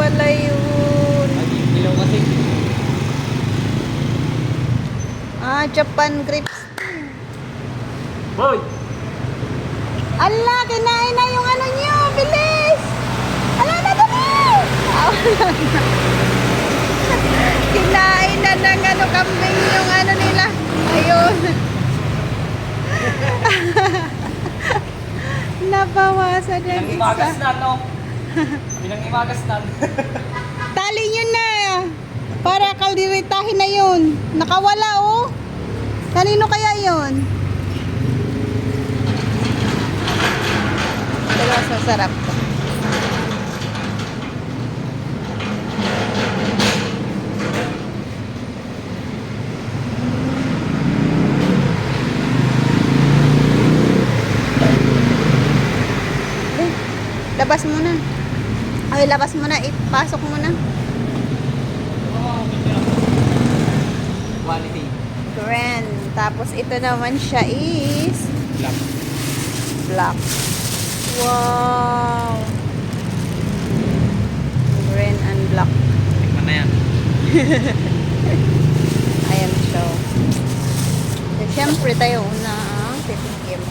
pala yun. Ilaw kasi. Ah, Japan grapes. Boy! Ala, kinain na yung ano nyo. Bilis! Ala na dali! Ah, wala na. Kinain na ng ano, kambing yung ano nila. Ayun. Nabawasan ng Imagas isa. na, no? Bilang imagas na. Tali nyo na. Para kaldiritahin na yun. Nakawala oh. Kanino kaya yun? Pero sasarap to. Labas mo na. Ay, labas mo na. Ipasok mo na. Quality. Grand. Tapos ito naman siya is Black. black. Wow. Green and black. Tikman na yan. Ayan siya. So, syempre tayo una ang titikim.